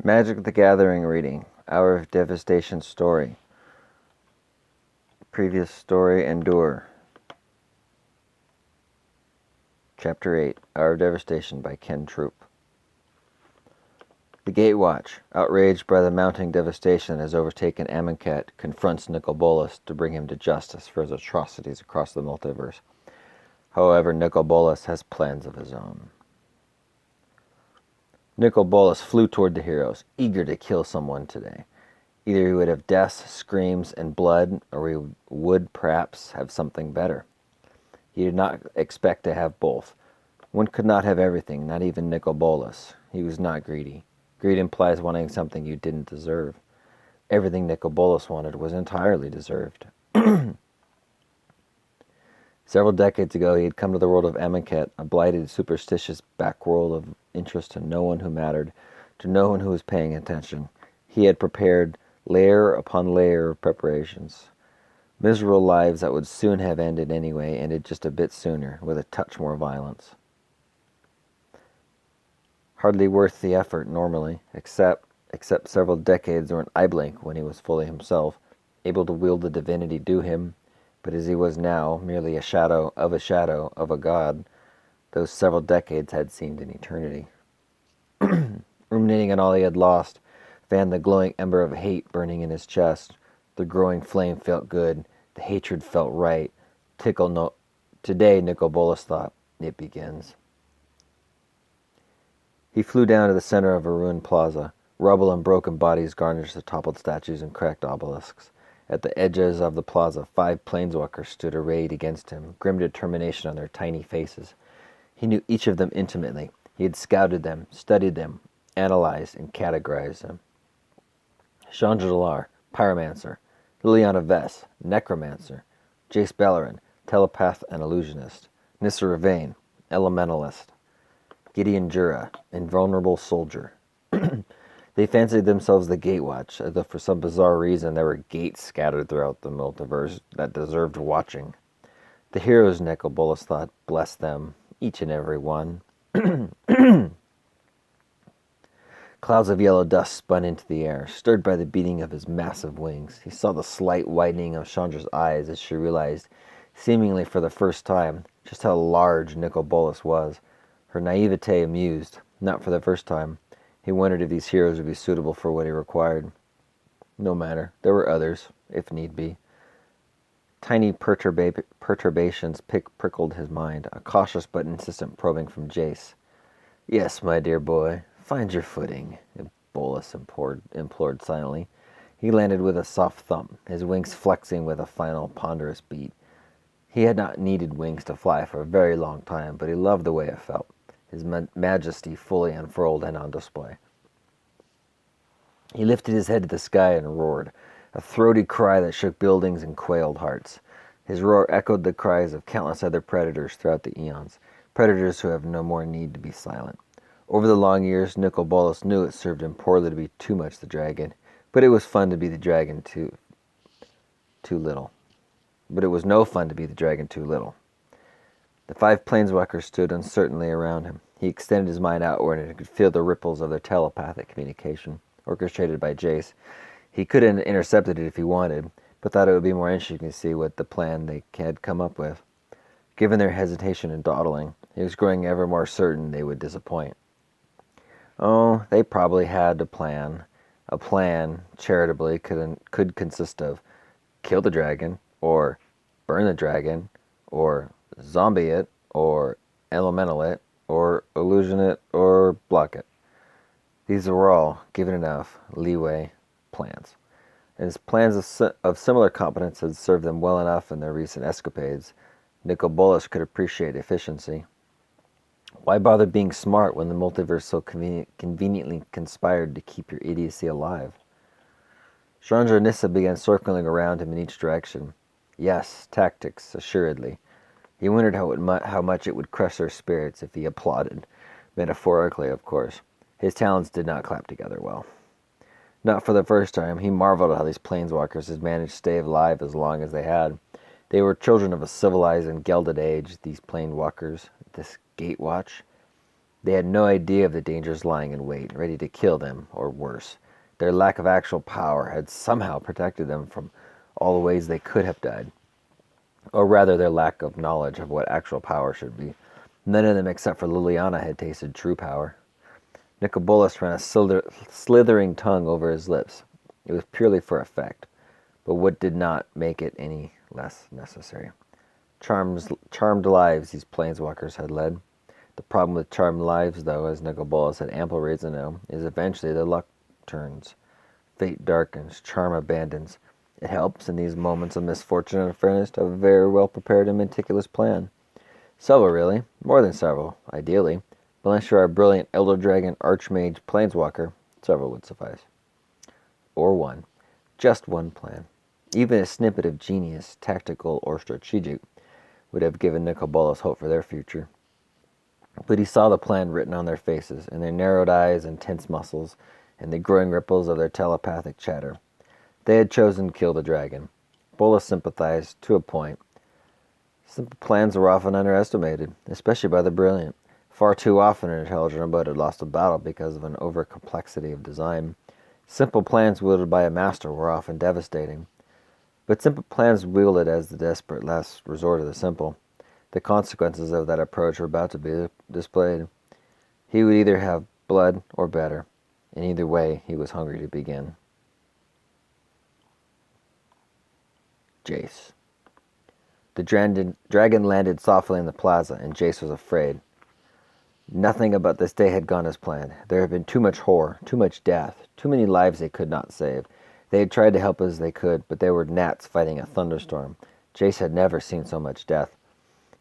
Magic the Gathering reading. Hour of Devastation story. Previous story Endure. Chapter 8. Hour of Devastation by Ken Troop. The Gatewatch, outraged by the mounting devastation that has overtaken Amonkhet, confronts Nicol Bolas to bring him to justice for his atrocities across the multiverse. However, Nicol Bolas has plans of his own. Nicol Bolas flew toward the heroes, eager to kill someone today. Either he would have deaths, screams, and blood, or he would perhaps have something better. He did not expect to have both. One could not have everything, not even Nicol Bolas. He was not greedy. Greed implies wanting something you didn't deserve. Everything Nicol Bolas wanted was entirely deserved. Several decades ago, he had come to the world of Amonkhet, a blighted, superstitious backworld of interest to no one who mattered, to no one who was paying attention. He had prepared layer upon layer of preparations. Miserable lives that would soon have ended anyway ended just a bit sooner, with a touch more violence. Hardly worth the effort normally, except several decades or an eye blink when he was fully himself, able to wield the divinity due him. But as he was now, merely a shadow of a god, those several decades had seemed an eternity. Ruminating on all he had lost, fanned the glowing ember of hate burning in his chest. The growing flame felt good. The hatred felt right. Today, Nicol Bolas thought, it begins. He flew down to the center of a ruined plaza. Rubble and broken bodies garnished the toppled statues and cracked obelisks. At the edges of the plaza, 5 planeswalkers stood arrayed against him, grim determination on their tiny faces. He knew each of them intimately. He had scouted them, studied them, analyzed, and categorized them. Chandra Dalar, Pyromancer. Liliana Vess, Necromancer. Jace Bellerin, Telepath and Illusionist. Nissa Ravain, Elementalist. Gideon Jura, Invulnerable Soldier. They fancied themselves the Gatewatch, as though for some bizarre reason there were gates scattered throughout the multiverse that deserved watching. The heroes, Nicol Bolas thought, bless them, each and every one. Clouds of yellow dust spun into the air, stirred by the beating of his massive wings. He saw the slight widening of Chandra's eyes as she realized, seemingly for the first time, just how large Nicol Bolas was. Her naivete amused, not for the first time. He wondered if these heroes would be suitable for what he required. No matter, there were others, if need be. Tiny perturbations prickled his mind, a cautious but insistent probing from Jace. Yes, my dear boy, find your footing, Bolas implored silently. He landed with a soft thump, his wings flexing with a final ponderous beat. He had not needed wings to fly for a very long time, but he loved the way it felt. His majesty fully unfurled and on display. He lifted his head to the sky and roared, a throaty cry that shook buildings and quailed hearts. His roar echoed the cries of countless other predators throughout the eons, predators who have no more need to be silent. Over the long years, Nicol Bolas knew it served him poorly to be too much the dragon, but it was fun to be the dragon too little. But it was no fun to be the dragon too little. The 5 planeswalkers stood uncertainly around him. He extended his mind outward and could feel the ripples of their telepathic communication, orchestrated by Jace. He could have intercepted it if he wanted, but thought it would be more interesting to see what the plan they had come up with. Given their hesitation and dawdling, he was growing ever more certain they would disappoint. Oh, they probably had a plan. A plan, charitably, could consist of kill the dragon, or burn the dragon, or zombie it, or elemental it, or illusion it, or block it. These were all, given enough leeway, plans. And his plans of similar competence had served them well enough in their recent escapades. Nicol Bolas could appreciate efficiency. Why bother being smart when the multiverse so conveniently conspired to keep your idiocy alive? Chandra and Nissa began circling around him in each direction. Yes, tactics, assuredly. He wondered how much it would crush their spirits if he applauded. Metaphorically, of course. His talents did not clap together well. Not for the first time, he marveled at how these planeswalkers had managed to stay alive as long as they had. They were children of a civilized and gelded age, these planeswalkers, this Gatewatch. They had no idea of the dangers lying in wait, ready to kill them, or worse. Their lack of actual power had somehow protected them from all the ways they could have died. Or rather, their lack of knowledge of what actual power should be. None of them except for Liliana had tasted true power. Nicol Bolas ran a slithering tongue over his lips. It was purely for effect, but what did not make it any less necessary. Charmed lives these planeswalkers had led. The problem with charmed lives, though, as Nicol Bolas had ample reason to know, is eventually the luck turns. Fate darkens, charm abandons. It helps in these moments of misfortune and unfairness to have a very well prepared and meticulous plan. Several, really. More than several, ideally. But unless you are a brilliant Elder Dragon, Archmage, Planeswalker, several would suffice. Or one. Just one plan. Even a snippet of genius, tactical or strategic, would have given Nicol Bolas hope for their future. But he saw the plan written on their faces, in their narrowed eyes and tense muscles, and the growing ripples of their telepathic chatter. They had chosen to kill the dragon. Bolas sympathized, to a point. Simple plans were often underestimated, especially by the brilliant. Far too often an intelligent boat had lost a battle because of an over-complexity of design. Simple plans wielded by a master were often devastating. But simple plans wielded as the desperate last resort of the simple. The consequences of that approach were about to be displayed. He would either have blood or better. In either way, he was hungry to begin. Jace. The dragon landed softly in the plaza, and Jace was afraid. Nothing about this day had gone as planned. There had been too much horror, too much death, too many lives they could not save. They had tried to help as they could, but they were gnats fighting a thunderstorm. Jace had never seen so much death.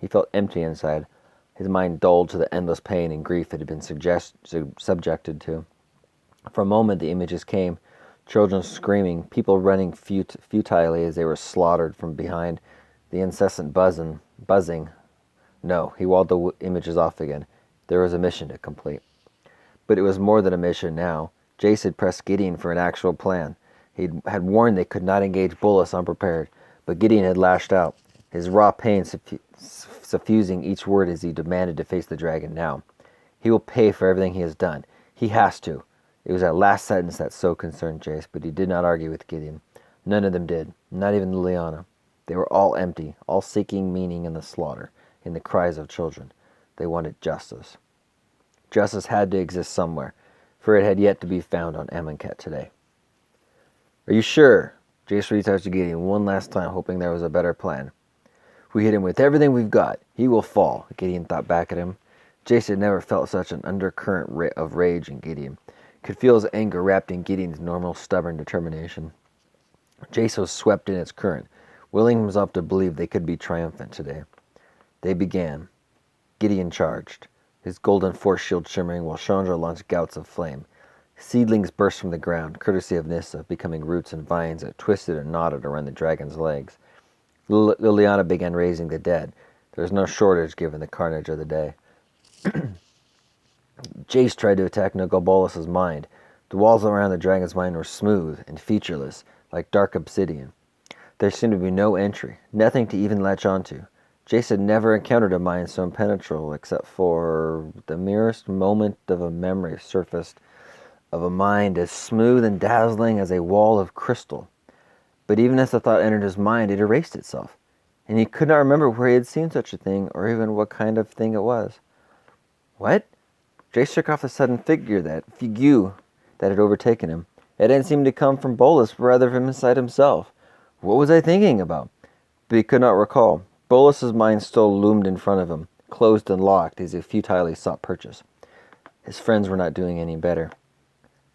He felt empty inside, his mind dulled to the endless pain and grief it had been subjected to. For a moment the images came, children screaming, people running futilely as they were slaughtered from behind, the incessant buzzing. No, he walled the images off again. There was a mission to complete. But it was more than a mission now. Jace had pressed Gideon for an actual plan. He had warned they could not engage Bolas unprepared, but Gideon had lashed out, his raw pain suffusing each word as he demanded to face the dragon now. He will pay for everything he has done. He has to. It was that last sentence that so concerned Jace, but he did not argue with Gideon. None of them did, not even Liliana. They were all empty, all seeking meaning in the slaughter, in the cries of children. They wanted justice. Justice had to exist somewhere, for it had yet to be found on Amonkhet today. Are you sure? Jace reached out to Gideon one last time, hoping there was a better plan. If we hit him with everything we've got, he will fall, Gideon thought back at him. Jace had never felt such an undercurrent of rage in Gideon. Could feel his anger wrapped in Gideon's normal stubborn determination. Jace was swept in its current, willing himself to believe they could be triumphant today. They began. Gideon charged, his golden force shield shimmering while Chandra launched gouts of flame. Seedlings burst from the ground, courtesy of Nissa, becoming roots and vines that twisted and knotted around the dragon's legs. Liliana began raising the dead. There was no shortage given the carnage of the day. Jace tried to attack Nicol Bolas' mind. The walls around the dragon's mind were smooth and featureless, like dark obsidian. There seemed to be no entry, nothing to even latch onto. Jace had never encountered a mind so impenetrable except for the merest moment of a memory surfaced of a mind as smooth and dazzling as a wall of crystal. But even as the thought entered his mind, it erased itself, and he could not remember where he had seen such a thing or even what kind of thing it was. What? Jace shook off the sudden figure that had overtaken him. It didn't seem to come from Bolas, but rather from inside himself. What was I thinking about? But he could not recall. Bolas's mind still loomed in front of him, closed and locked as he futilely sought purchase. His friends were not doing any better.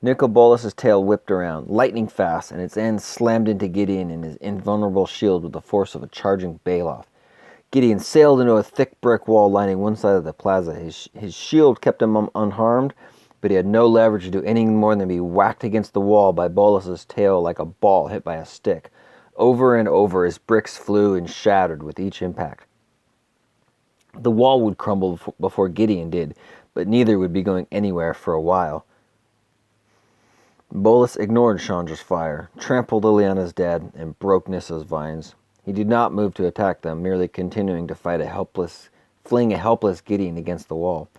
Nicol Bolas' tail whipped around, lightning fast, and its end slammed into Gideon and his invulnerable shield with the force of a charging Baloth. Gideon sailed into a thick brick wall lining one side of the plaza. His shield kept him unharmed, but he had no leverage to do anything more than be whacked against the wall by Bolas' tail like a ball hit by a stick. Over and over, his bricks flew and shattered with each impact. The wall would crumble before Gideon did, but neither would be going anywhere for a while. Bolas ignored Chandra's fire, trampled Liliana's dead, and broke Nissa's vines. He did not move to attack them, merely continuing to fling a helpless Gideon against the wall.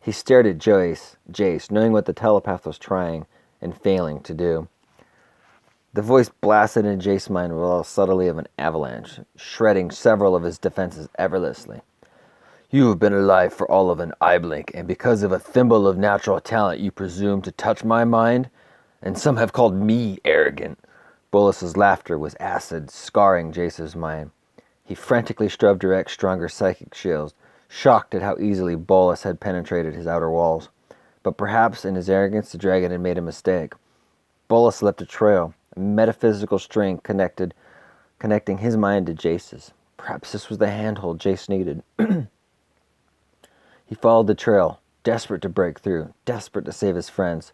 He stared at Jace, knowing what the telepath was trying and failing to do. The voice blasted in Jace's mind with all subtlety of an avalanche, shredding several of his defenses effortlessly. You have been alive for all of an eye blink, and because of a thimble of natural talent you presume to touch my mind? And some have called me arrogant. Bolas's laughter was acid, scarring Jace's mind. He frantically strove to erect stronger psychic shields, shocked at how easily Bolas had penetrated his outer walls. But perhaps in his arrogance the dragon had made a mistake. Bolas left a trail, a metaphysical string connecting his mind to Jace's. Perhaps this was the handhold Jace needed. He followed the trail, desperate to break through, desperate to save his friends.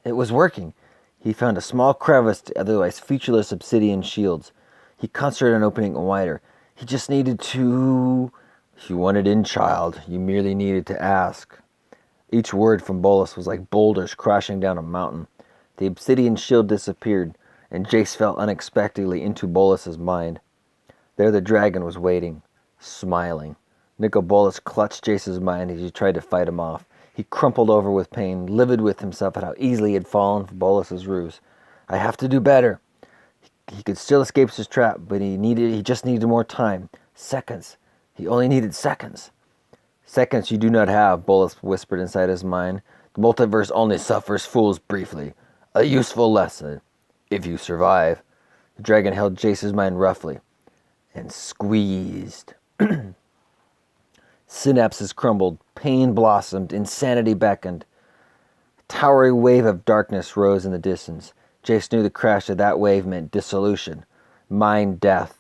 It was working. He found a small crevice to otherwise featureless obsidian shields. He concentrated on opening it wider. He just needed to... You wanted in, child. You merely needed to ask. Each word from Bolas was like boulders crashing down a mountain. The obsidian shield disappeared, and Jace fell unexpectedly into Bolas's mind. There the dragon was waiting, smiling. Nicol Bolas clutched Jace's mind as he tried to fight him off. He crumpled over with pain, livid with himself at how easily he had fallen for Bolas's ruse. I have to do better. He could still escape his trap, but he just needed more time. Seconds. He only needed seconds. Seconds you do not have, Bolas whispered inside his mind. The multiverse only suffers fools briefly. A useful lesson, if you survive. The dragon held Jace's mind roughly and squeezed. Synapses crumbled, pain blossomed, insanity beckoned. A towering wave of darkness rose in the distance. Jace knew the crash of that wave meant dissolution, mind death.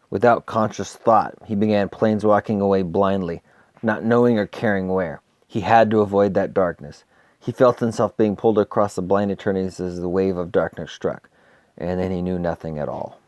Without conscious thought, he began planeswalking away blindly, not knowing or caring where. He had to avoid that darkness. He felt himself being pulled across the blind eternities as the wave of darkness struck, and then he knew nothing at all.